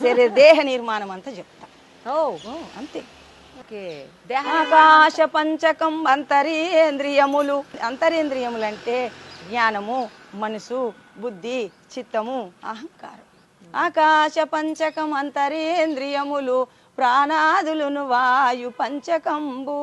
మన దేహ నిర్మాణం అంతా చెప్తా. అంతే. ఆకాశ పంచకం అంతరేంద్రియములు. అంతరేంద్రియములు అంటే జ్ఞానము, మనసు, బుద్ధి, చిత్తము, అహంకారం. ఆకాశ పంచకం అంతరేంద్రియములు ప్రాణాదులును వాయు పంచకంబు.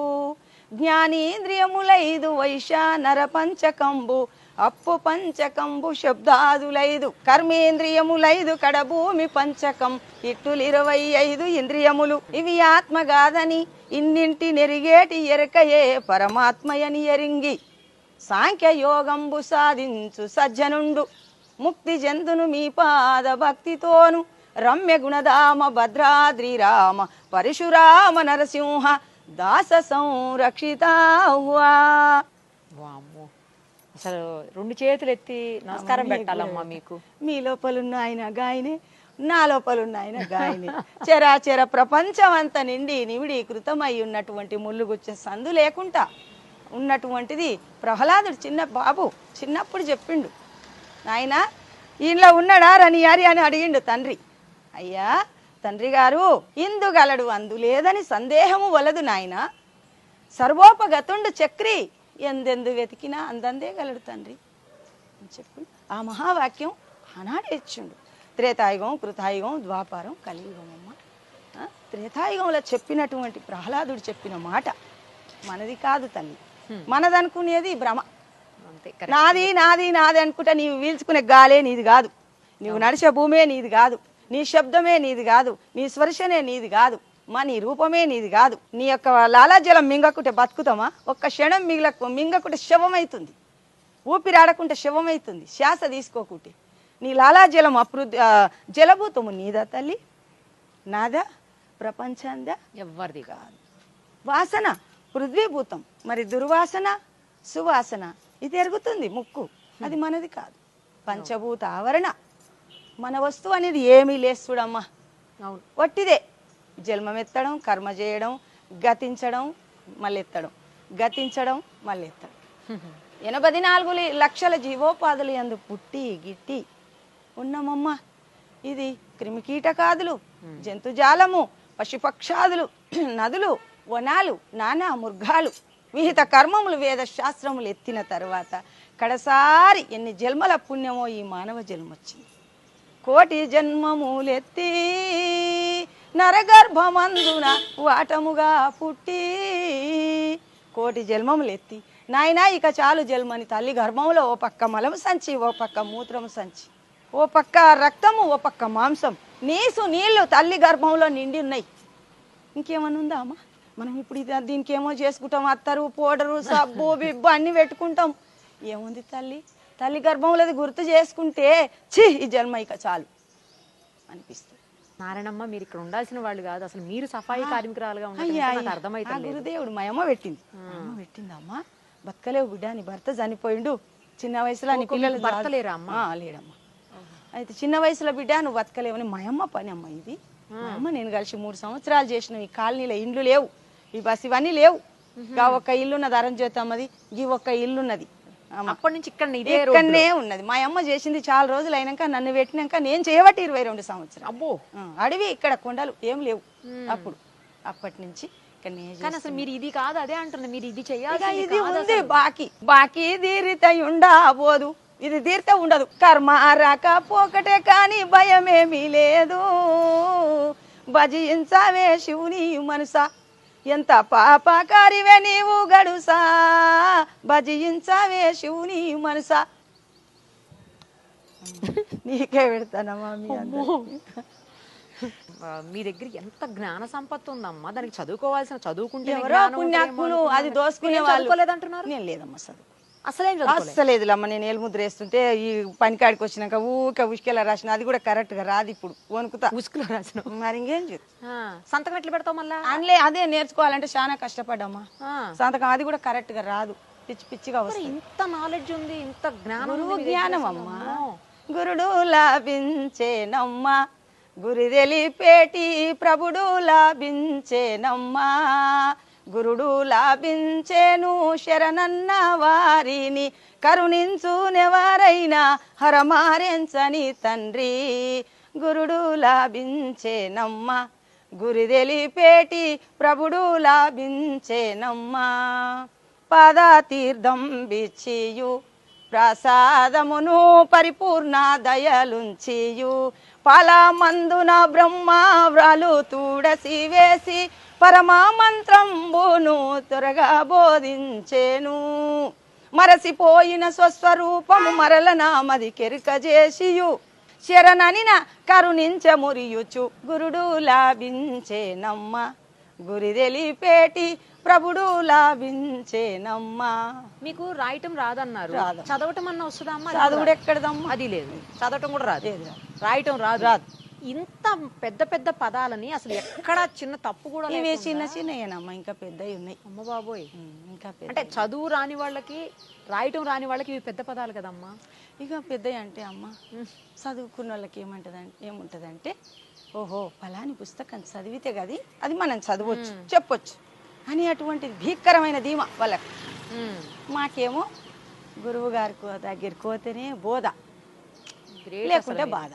జ్ఞానేంద్రియములైదు వైశానర పంచకంబు అప్పు పంచకంబు శబ్దాదులైదు. కర్మేంద్రియములైదు కడభూమి పంచకం ఇట్టులు 25 ఇంద్రియములు. ఇవి ఆత్మగాదని ఇన్నింటి నెరిగేటి ఎరకయే పరమాత్మయని ఎరింగి సాంఖ్య యోగంబు సాధించు సజ్జనుండు ముక్తి జంతును మీ పాద భక్తితోను. రమ్య గుణధామ భద్రాద్రి రామ పరశురామ నరసింహ దాస సంరక్షితాహ్వా. అసలు 2 చేతులు ఎత్తి నమస్కారం పెట్టాలమ్మా మీకు. మీ లోపలున్న ఆయన గాయనే, నా లోపలున్న ఆయన గాయనే. చరాచర ప్రపంచం అంతా నిండి నివిడీకృతమై ఉన్నటువంటి ముళ్ళుగుచ్చే సందు లేకుండా ఉన్నటువంటిది ప్రహ్లాదుడు. చిన్న బాబు చిన్నప్పుడు చెప్పిండు, ఆయన ఈయనలో ఉన్నాడా రని అని అడిగిండు తండ్రి. అయ్యా తండ్రి గారు, ఇందుగలడు అందు లేదని సందేహము వలదు నాయన. సర్వోపగతుండు చక్రి ఎందెందు వెతికినా అందందే గలడు తండ్రి అని చెప్పి ఆ మహావాక్యం ఆనాడే ఇచ్చిండు. త్రేతాయుగం, కృతాయుగం, ద్వాపారం, కలియుగం. అమ్మ త్రేతాయుగంలో చెప్పినటువంటి ప్రహ్లాదుడు చెప్పిన మాట మనది కాదు తల్లి. మనదనుకునేది భ్రమ. నాది నాది నాది అనుకుంటా నీవు వీల్చుకునే గాలే నీది కాదు, నీవు నడిచే భూమే నీది కాదు, నీ శబ్దమే నీది కాదు, నీ స్పర్శనే నీది కాదు, నీ రూపమే నీది కాదు. నీ యొక్క లాలాజలం మింగకుంటే బతుకుతామా? ఒక్క క్షణం మింగకుంటే శవమైతుంది, ఊపిరాడకుంటే శవమైతుంది. శ్వాస తీసుకోకుంటే నీ లాలాజలం జలభూతము నీదా తల్లి, నాదా, ప్రపంచందా? ఎవ్వరిది కాదు. వాసన పృథ్వీభూతం, మరి దుర్వాసన సువాసన ఇది ఎరుగుతుంది ముక్కు, అది మనది కాదు. పంచభూత ఆవరణ మన వస్తువు అనేది ఏమీ లేదు చూడమ్మా. అవును, వట్టిదే. జన్మమెత్తడం, కర్మ చేయడం, గతించడం, మళ్ళీ ఎత్తడం, గతించడం, మళ్ళీ ఎత్తడం. 84 లక్షల జీవోపాధులు యందు పుట్టి గిట్టి ఉన్నామమ్మ. ఇది క్రిమికీటకాదులు, జంతుజాలము, పశుపక్షాదులు, నదులు, వనాలు, నానా మృగాలు, విహిత కర్మములు, వేద శాస్త్రములు ఎత్తిన తర్వాత కడసారి ఎన్ని జన్మల పుణ్యమో ఈ మానవ జన్మ వచ్చింది. కోటి జన్మములెత్తి నరగర్భమందున వాటముగా పుట్టి. కోటి జన్మములెత్తి నాయనా ఇక చాలు జన్మని తల్లి గర్భంలో ఓ పక్క మలము సంచి, ఓ పక్క మూత్రము సంచి, ఓ పక్క రక్తము, ఓ పక్క మాంసం, నీళ్లు తల్లి గర్భంలో నిండి ఉన్నాయి. ఇంకేమన్నా ఉందా అమ్మా? మనం ఇప్పుడు దీనికి ఏమో చేసుకుంటాం, అత్తరు, పౌడరు, సబ్బు, బిబ్బు అన్ని పెట్టుకుంటాం. ఏముంది తల్లి? తల్లి గర్భంలోది గుర్తు చేసుకుంటే ఈ జన్మ ఇక చాలు అనిపిస్తుంది. నారాయణమ్మ, మీరు ఇక్కడ ఉండాల్సిన వాళ్ళు కాదు, అసలు మీరు సఫాయి కార్మికురాలుగా అర్థమైతే గురుదేవుడు మా అమ్మ పెట్టింది. అమ్మ పెట్టిందమ్మా. బతకలేవు బిడ్డ, నీ భర్త చనిపోయిండు చిన్న వయసులో, నీ పిల్లలు భర్త లేరా అమ్మా? లేడమ్మా. అయితే చిన్న వయసులో బిడ్డ నువ్వు బతకలేవని మా అమ్మ పని అమ్మ ఇది. మా అమ్మ నేను కలిసి 3 సంవత్సరాలు చేసిన. ఈ కాలనీలో ఇండ్లు లేవు, ఈ బస్ ఇవన్నీ లేవు. ఒక్క ఇల్లున్నది అరంజ్యోతమ్మది, ఈ ఒక్క ఇల్లున్నది. అప్పటి నుంచి ఇక్కడనే ఉన్నది. మా అమ్మ చేసింది చాలా రోజులు అయినాక నన్ను పెట్టినాక నేను చేయబట్టి 22 సంవత్సరాలు. అబ్బో, అడవి ఇక్కడ కొండలు ఏం లేవు అప్పుడు. అప్పటి నుంచి అసలు మీరు ఇది కాదు అదే అంటున్నా, మీరు ఇది చెయ్యాలి. ఇది ఉంది బాకీ తీరితే ఉండబోదు, ఇది తీరితే ఉండదు. కర్మ రాకపోకటే కాని భయమేమీ లేదు. భజించవే శివుని మనసా, ఎంత పాపకారివే నీవు గడుసా, భజించవే శివుని మనసా. నీకే పెడతానమ్మా. మీ దగ్గర ఎంత జ్ఞాన సంపత్తి ఉందమ్మా, దానికి చదువుకోవాల్సిన చదువుకుంటే ఎవరో పుణ్యాత్ములు అది దోసుకునే వాళ్ళు అంటున్నారు. నేను లేదమ్మా చదువు అసలేదులేదమ్మా. నేను ఏలుముద్ర వేస్తుంటే ఈ పనికాడికి వచ్చినాక ఊకే ఉసుకెలా రాసిన, అది కూడా కరెక్ట్ గా రాదు. ఇప్పుడు వణుకుతా ఉసుకులో రాసిన. మరి ఇంకేం సంతకం ఎట్లా పెడతావు మళ్ళా? అదే నేర్చుకోవాలంటే చాలా కష్టపడ్డామ్మా. సంతకం అది కూడా కరెక్ట్ గా రాదు, పిచ్చి పిచ్చిగా వస్తుంది. ఇంత నాలెడ్జ్ ఉంది, ఇంత జ్ఞానం అమ్మా. గురుడు లాభించేనమ్మా, గురి తెలిపేటి ప్రభుడు లాభించేనమ్మా. గురుడు లాభించేను శరణన్న వారిని, కరుణించునెవరైనా హరమారెంచని తండ్రి. గురుడు లాభించేనమ్మ గురి తెలిపేటి ప్రభుడు లాభించేనమ్మ పాద తీర్థం బిచ్చియు ప్రసాదమును పరిపూర్ణ దయలుంచియు పాలమందున బ్రహ్మ వ్రాలు తూడసి వేసి పరమా మంత్రంబును త్వరగా బోధించేను మరసిపోయిన స్వస్వరూపము మరల నామది కెరుక చేసియు శరణనిన కరుణించమురియుచు గురుడు లాభించేనమ్మ గురి తెలిపేటి ప్రభుడు లాభించేనమ్మా. మీకు రాయటం రాదన్నారు, రాదు. చదవటం అన్న వస్తుందా అమ్మా? చదువుడు ఎక్కడదమ్మా? అది లేదు, చదవటం కూడా రాదు, లేదు. రాయటం రాదు. రాదు. ఇంత పెద్ద పెద్ద పదాలని అసలు ఎక్కడ చిన్న తప్పు కూడా ఇవే లేకుండా- చిన్న చిన్నయేనమ్మా, ఇంకా పెద్దవి ఉన్నాయి. అమ్మ బాబోయ్, ఇంకా పెద్ద అంటే చదువు రాని వాళ్ళకి రాయటం రాని వాళ్ళకి ఇవి పెద్ద పదాలు కదమ్మా. ఇక పెద్దవి అంటే అమ్మ చదువుకున్న వాళ్ళకి ఏముంటదంటే ఓహో ఫలాని పుస్తకం చదివితే గది అది మనం చదవచ్చు చెప్పొచ్చు అని అటువంటి భీకరమైన ధీమా వాళ్ళకి. మాకేమో గురువు గారి దగ్గరికి పోతేనే బోధ, Great లేకుంటే అసలు. బాధ.